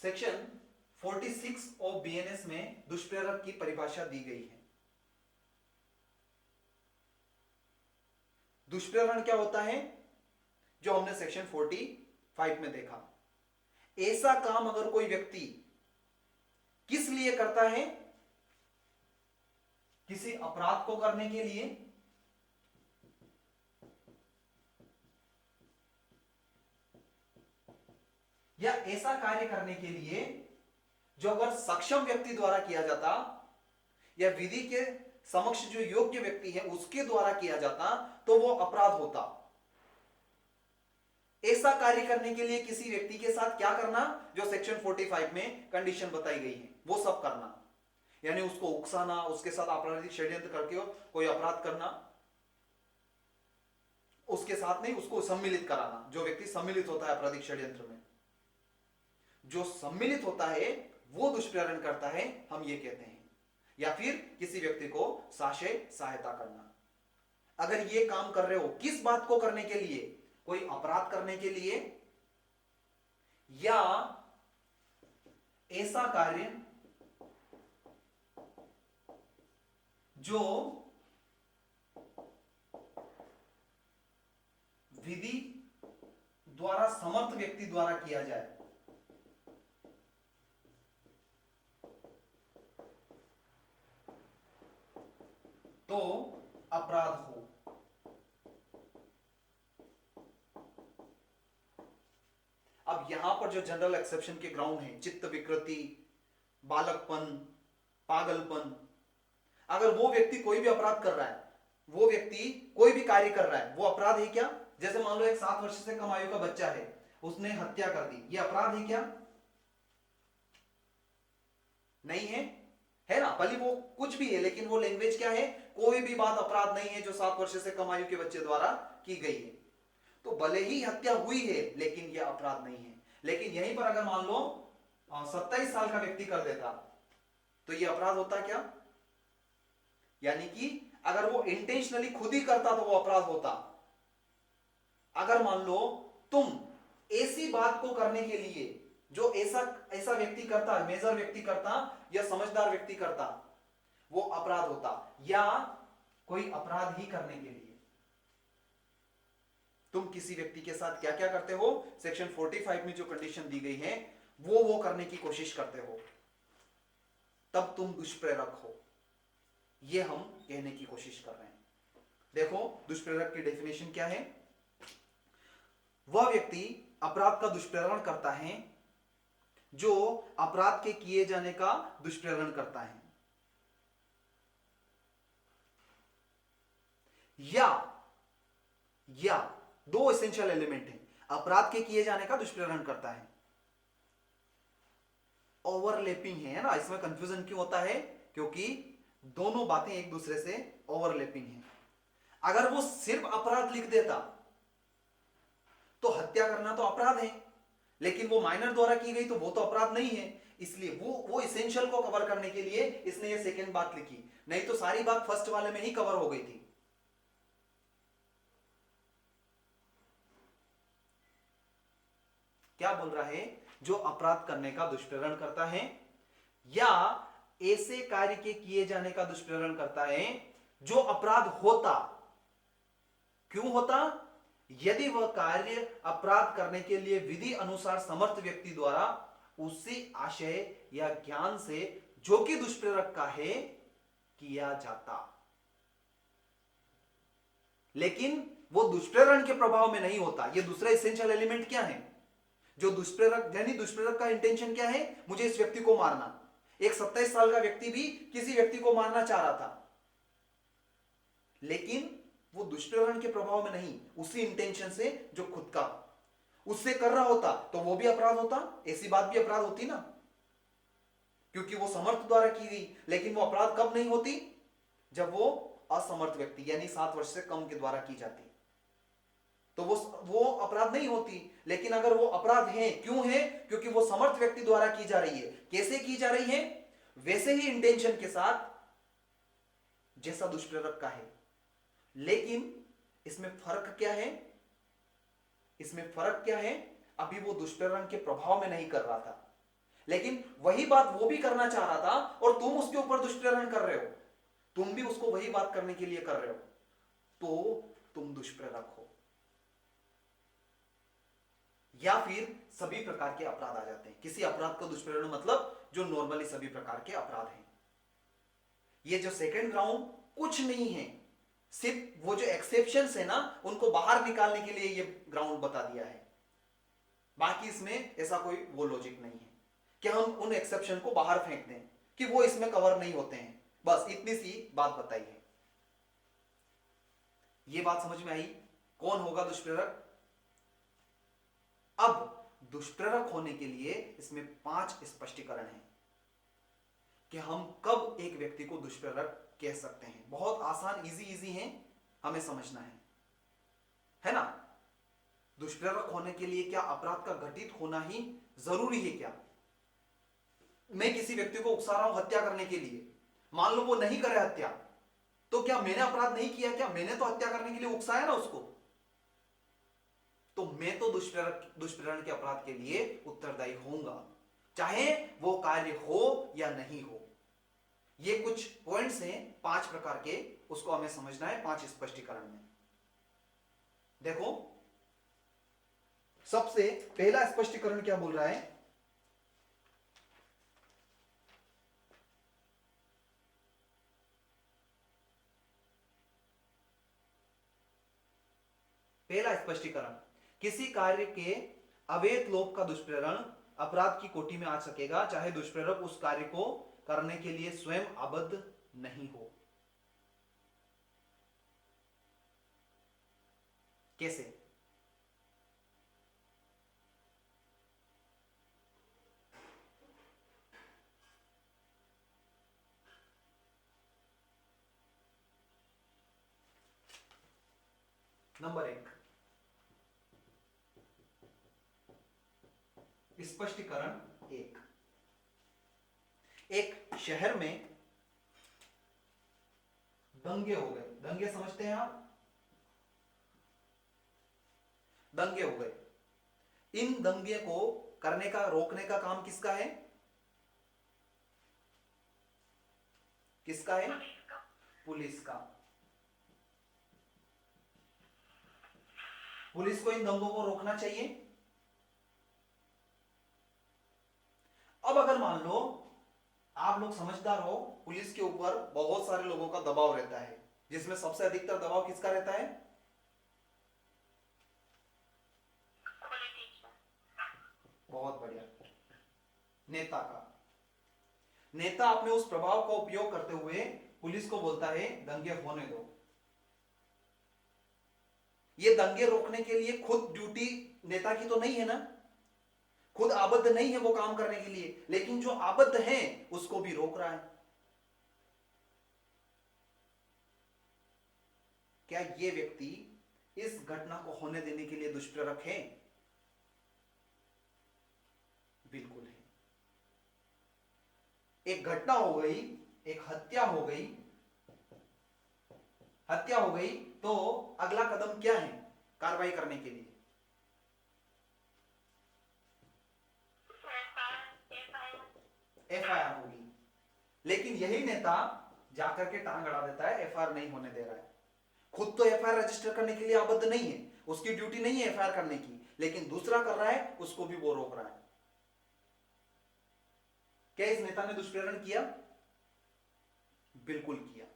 Section 46 of BNS में दुष्प्रेरक की परिभाषा दी गई है। दुष्प्रेरण क्या होता है, जो हमने सेक्शन 45 में देखा। ऐसा काम अगर कोई व्यक्ति किस लिए करता है, किसी अपराध को करने के लिए या ऐसा कार्य करने के लिए जो अगर सक्षम व्यक्ति द्वारा किया जाता या विधि के समक्ष जो योग्य व्यक्ति है उसके द्वारा किया जाता तो वो अपराध होता। ऐसा कार्य करने के लिए किसी व्यक्ति के साथ क्या करना, जो सेक्शन 45 में कंडीशन बताई गई है वो सब करना, यानी उसको उकसाना, उसके साथ आपराधिक षड्यंत्र करके कोई अपराध करना, उसके साथ नहीं उसको सम्मिलित कराना। जो व्यक्ति सम्मिलित होता है आपराधिक षड्यंत्र में, जो सम्मिलित होता है वो दुष्प्रेरण करता है, हम ये कहते हैं। या फिर किसी व्यक्ति को साशय सहायता करना। अगर ये काम कर रहे हो किस बात को करने के लिए, कोई अपराध करने के लिए या ऐसा कार्य जो विधि द्वारा समर्थ व्यक्ति द्वारा किया जाए, तो अपराध हो। अब यहां पर जो जनरल एक्सेप्शन के ग्राउंड है, चित्त विकृति, बालकपन, पागलपन, अगर वो व्यक्ति कोई भी अपराध कर रहा है, वो व्यक्ति कोई भी कार्य कर रहा है, वो अपराध है क्या? जैसे मान लो एक 7 वर्ष से कम आयु का बच्चा है, उसने हत्या कर दी, ये अपराध है क्या? नहीं है, है ना? भले वो कुछ भी है, लेकिन वो लैंग्वेज क्या है, कोई भी बात अपराध नहीं है जो 7 वर्ष से कम आयु के बच्चे द्वारा की गई है। तो भले ही हत्या हुई है लेकिन यह अपराध नहीं है। लेकिन यहीं पर अगर मान लो 27 साल का व्यक्ति कर देता तो यह अपराध होता क्या? यानी कि अगर वो इंटेंशनली खुद ही करता तो वो अपराध होता। अगर मान लो तुम ऐसी बात को करने के लिए जो ऐसा व्यक्ति करता, मेजर व्यक्ति करता या समझदार व्यक्ति करता, वो अपराध होता। या कोई अपराध ही करने के लिए तुम किसी व्यक्ति के साथ क्या क्या करते हो, सेक्शन 45 में जो कंडीशन दी गई है वो करने की कोशिश करते हो, तब तुम दुष्प्रेरक हो, ये हम कहने की कोशिश कर रहे हैं। देखो दुष्प्रेरक की डेफिनेशन क्या है। वह व्यक्ति अपराध का दुष्प्रेरण करता है जो अपराध के किए जाने का दुष्प्रेरण करता है, या दो एसेंशियल एलिमेंट हैं, अपराध के किए जाने का दुष्प्रेरण करता है। ओवरलैपिंग है ना, इसमें कंफ्यूजन क्यों होता है? क्योंकि दोनों बातें एक दूसरे से ओवरलैपिंग है। अगर वो सिर्फ अपराध लिख देता तो हत्या करना तो अपराध है, लेकिन वो माइनर द्वारा की गई तो वो तो अपराध नहीं है। इसलिए वो एसेंशियल को कवर करने के लिए इसने ये सेकंड बात लिखी, नहीं तो सारी बात फर्स्ट वाले में ही कवर हो गई थी। क्या बोल रहा है? जो अपराध करने का दुष्प्रेरण करता है या ऐसे कार्य के किए जाने का दुष्प्रेरण करता है जो अपराध होता। क्यों होता? यदि वह कार्य अपराध करने के लिए विधि अनुसार समर्थ व्यक्ति द्वारा उसी आशय या ज्ञान से जो कि दुष्प्रेरक का है किया जाता, लेकिन वो दुष्प्रेरण के प्रभाव में नहीं होता। ये दूसरा एसेंशियल एलिमेंट क्या है? जो दुष्प्रेरक, यानी दुष्प्रेरक का इंटेंशन क्या है? मुझे इस व्यक्ति को मारना। एक 27 साल का व्यक्ति भी किसी व्यक्ति को मारना चाह रहा था, लेकिन वो दुष्प्रेरण के प्रभाव में नहीं, उसी इंटेंशन से जो खुद का उससे कर रहा होता तो वो भी अपराध होता। ऐसी बात भी अपराध होती ना, क्योंकि वो समर्थ द्वारा की गई। लेकिन वो अपराध कब नहीं होती? जब वो असमर्थ व्यक्ति यानी 7 वर्ष से कम के द्वारा की जाती, तो वो अपराध नहीं होती। लेकिन अगर वो अपराध है, क्यों है? क्योंकि वो समर्थ व्यक्ति द्वारा की जा रही है। कैसे की जा रही है? वैसे ही इंटेंशन के साथ जैसा दुष्प्रेरक का है। लेकिन इसमें फर्क क्या है? इसमें फर्क क्या है? अभी वो दुष्प्रेरण के प्रभाव में नहीं कर रहा था, लेकिन वही बात वो भी करना चाह रहा था और तुम उसके ऊपर दुष्प्रेरण कर रहे हो, तुम भी उसको वही बात करने के लिए कर रहे हो, तो तुम दुष्प्रेरक हो। या फिर सभी प्रकार के अपराध आ जाते हैं। किसी अपराध का दुष्प्रेरण मतलब जो नॉर्मली सभी प्रकार के अपराध हैं। ये जो सेकंड ग्राउंड कुछ नहीं है, सिर्फ वो जो एक्सेप्शंस है ना उनको बाहर निकालने के लिए ये ग्राउंड बता दिया है। बाकी इसमें ऐसा कोई वो लॉजिक नहीं है कि हम उन एक्सेप्शन को बाहर फेंक दें कि वो इसमें कवर नहीं होते हैं। बस इतनी सी बात बताई है। ये बात समझ में आई कौन होगा दुष्प्रेरक। अब दुष्प्रेरक होने के लिए इसमें 5 स्पष्टीकरण हैं कि हम कब एक व्यक्ति को दुष्प्रेरक कह सकते हैं। बहुत आसान, इजी हैं, हमें समझना है ना। दुष्प्रेरक होने के लिए क्या अपराध का घटित होना ही जरूरी है क्या? मैं किसी व्यक्ति को उकसा रहा हूं हत्या करने के लिए, मान लो वो नहीं करे हत्या, तो क्या मैंने अपराध नहीं किया? क्या मैंने तो हत्या करने के लिए उकसाया ना उसको, तो मैं तो दुष्प्रेरण के अपराध के लिए उत्तरदायी होऊंगा, चाहे वो कार्य हो या नहीं हो। ये कुछ पॉइंट्स हैं 5 प्रकार के, उसको हमें समझना है 5 स्पष्टीकरण में। देखो सबसे पहला स्पष्टीकरण क्या बोल रहा है? पहला स्पष्टीकरण, किसी कार्य के अवैध लोप का दुष्प्रेरण अपराध की कोटि में आ सकेगा, चाहे दुष्प्रेरक उस कार्य को करने के लिए स्वयं आबद्ध नहीं हो। कैसे? नंबर 1, स्पष्टीकरण 1, एक शहर में दंगे हो गए। दंगे समझते हैं आप? दंगे हो गए। इन दंगे को करने का, रोकने का काम किसका है? किसका है? पुलिस का। पुलिस को इन दंगों को रोकना चाहिए। अब अगर मान लो आप लोग समझदार हो, पुलिस के ऊपर बहुत सारे लोगों का दबाव रहता है, जिसमें सबसे अधिकतर दबाव किसका रहता है? बहुत बढ़िया, नेता का। नेता अपने उस प्रभाव का उपयोग करते हुए पुलिस को बोलता है दंगे होने दो। ये दंगे रोकने के लिए खुद ड्यूटी नेता की तो नहीं है ना, खुद आबद्ध नहीं है वो काम करने के लिए, लेकिन जो आबद्ध हैं उसको भी रोक रहा है। क्या ये व्यक्ति इस घटना को होने देने के लिए दुष्प्रेरक है? बिल्कुल है। एक घटना हो गई, एक हत्या हो गई, हत्या हो गई, तो अगला कदम क्या है कार्रवाई करने के लिए? एफआईआर होगी। लेकिन यही नेता जाकर के टांग अड़ा देता है, एफआईआर नहीं होने दे रहा है। खुद तो एफआईआर रजिस्टर करने के लिए आबद्ध नहीं है, उसकी ड्यूटी नहीं है एफआईआर करने की, लेकिन दूसरा कर रहा है, उसको भी वो रोक रहा है। क्या इस नेता ने दुष्प्रेरण किया? बिल्कुल किया।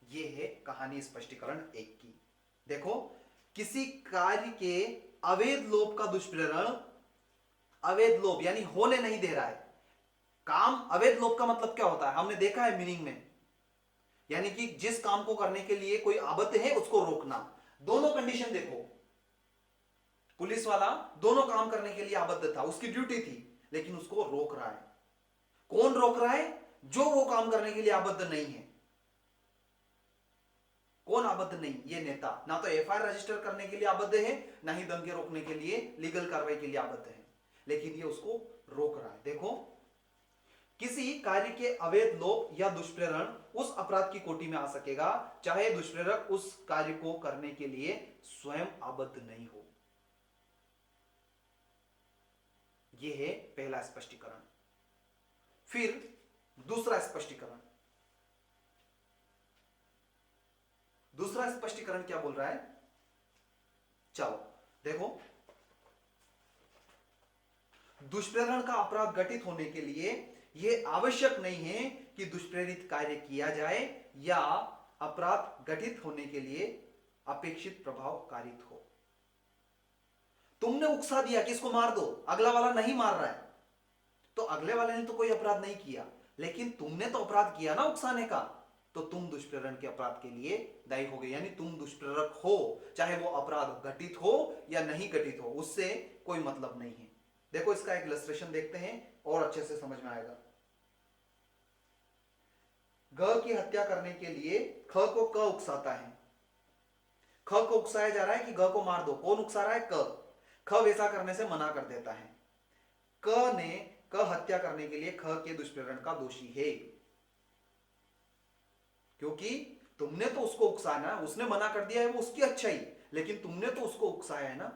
यह है कहानी स्पष्टीकरण 1 की। देखो, किसी कार्य के अवैध लोप का दुष्प्रेरण, अवैध लोप यानी होने नहीं दे रहा है काम। अवैध लोप का मतलब क्या होता है? हमने देखा है मीनिंग में, यानी कि जिस काम को करने के लिए कोई आबद्ध है उसको रोकना। दोनों कंडीशन देखो, पुलिस वाला दोनों काम करने के लिए आबद्ध था, उसकी ड्यूटी थी, लेकिन उसको रोक रहा है। कौन रोक रहा है? जो वो काम करने के लिए आबद्ध नहीं है। कौन आबद्ध नहीं? ये नेता। ना तो एफआईआर रजिस्टर करने के लिए आबद्ध है, ना ही दंगे रोकने के लिए, लीगल कार्रवाई के लिए आबद्ध है, लेकिन ये उसको रोक रहा है। देखो, किसी कार्य के अवैध लोप या दुष्प्रेरण उस अपराध की कोटि में आ सकेगा, चाहे दुष्प्रेरक उस कार्य को करने के लिए स्वयं आबद्ध नहीं हो। यह है पहला स्पष्टीकरण। फिर दूसरा स्पष्टीकरण, दूसरा स्पष्टीकरण क्या बोल रहा है, चलो देखो, दुष्प्रेरण का अपराध घटित होने के लिए यह आवश्यक नहीं है कि दुष्प्रेरित कार्य किया जाए या अपराध घटित होने के लिए अपेक्षित प्रभाव कारित हो। तुमने उकसा दिया कि इसको मार दो, अगला वाला नहीं मार रहा है, तो अगले वाले ने तो कोई अपराध नहीं किया, लेकिन तुमने तो अपराध किया ना उकसाने का, तो तुम दुष्प्रेरण के अपराध के लिए दायी हो गए, यानी तुम दुष्प्रेरक हो, चाहे वो अपराध घटित हो या नहीं घटित हो, उससे कोई मतलब नहीं है। देखो इसका एक इलस्ट्रेशन देखते हैं और अच्छे से समझ में आएगा। ग की हत्या करने के लिए ख को क उकसाता है, ख को उकसाया जा रहा है कि ग को मार दो, कौन उकसा रहा है, क। ख वैसा करने से मना कर देता है, क ने क हत्या करने के लिए ख के दुष्प्रेरण का दोषी है, क्योंकि तुमने तो उसको उकसाना, उसने मना कर दिया है वो उसकी अच्छाई, लेकिन तुमने तो उसको उकसाया है ना।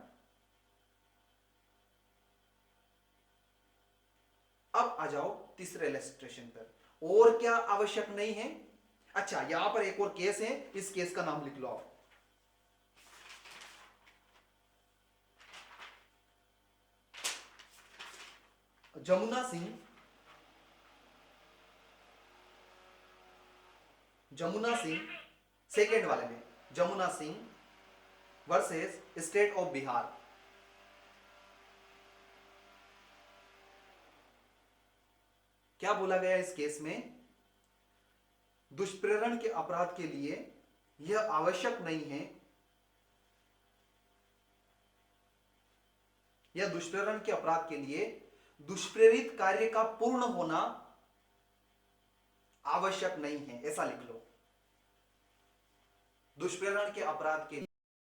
अब आ जाओ तीसरे इलस्ट्रेशन पर, और क्या आवश्यक नहीं है। अच्छा यहां पर एक और केस है, इस केस का नाम लिख लो आप, जमुना सिंह, जमुना सिंह सेकेंड वाले में, Jamuna Singh versus state of Bihar. क्या बोला गया इस केस में, दुष्प्रेरण के अपराध के लिए यह आवश्यक नहीं है, यह दुष्प्रेरण के अपराध के लिए दुष्प्रेरित कार्य का पूर्ण होना आवश्यक नहीं है, ऐसा लिख लो। दुष्प्रेरण के अपराध के